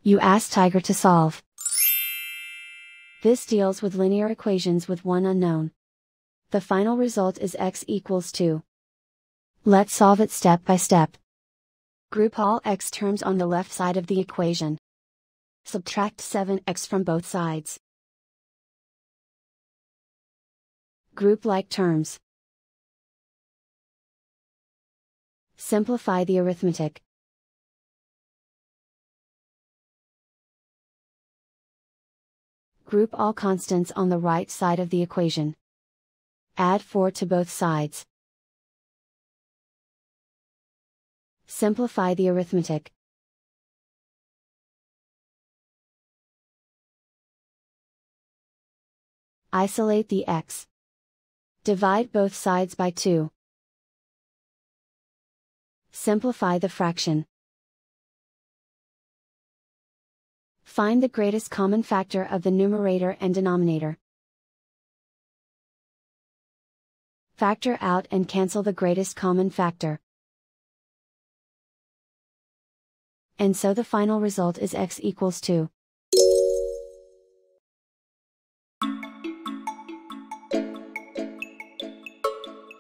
You ask Tiger to solve. This deals with linear equations with one unknown. The final result is x equals 2. Let's solve it step by step. Group all x terms on the left side of the equation. Subtract 7x from both sides. Group like terms. Simplify the arithmetic. Group all constants on the right side of the equation. Add 4 to both sides. Simplify the arithmetic. Isolate the x. Divide both sides by 2. Simplify the fraction. Find the greatest common factor of the numerator and denominator. Factor out and cancel the greatest common factor. And so the final result is x equals 2.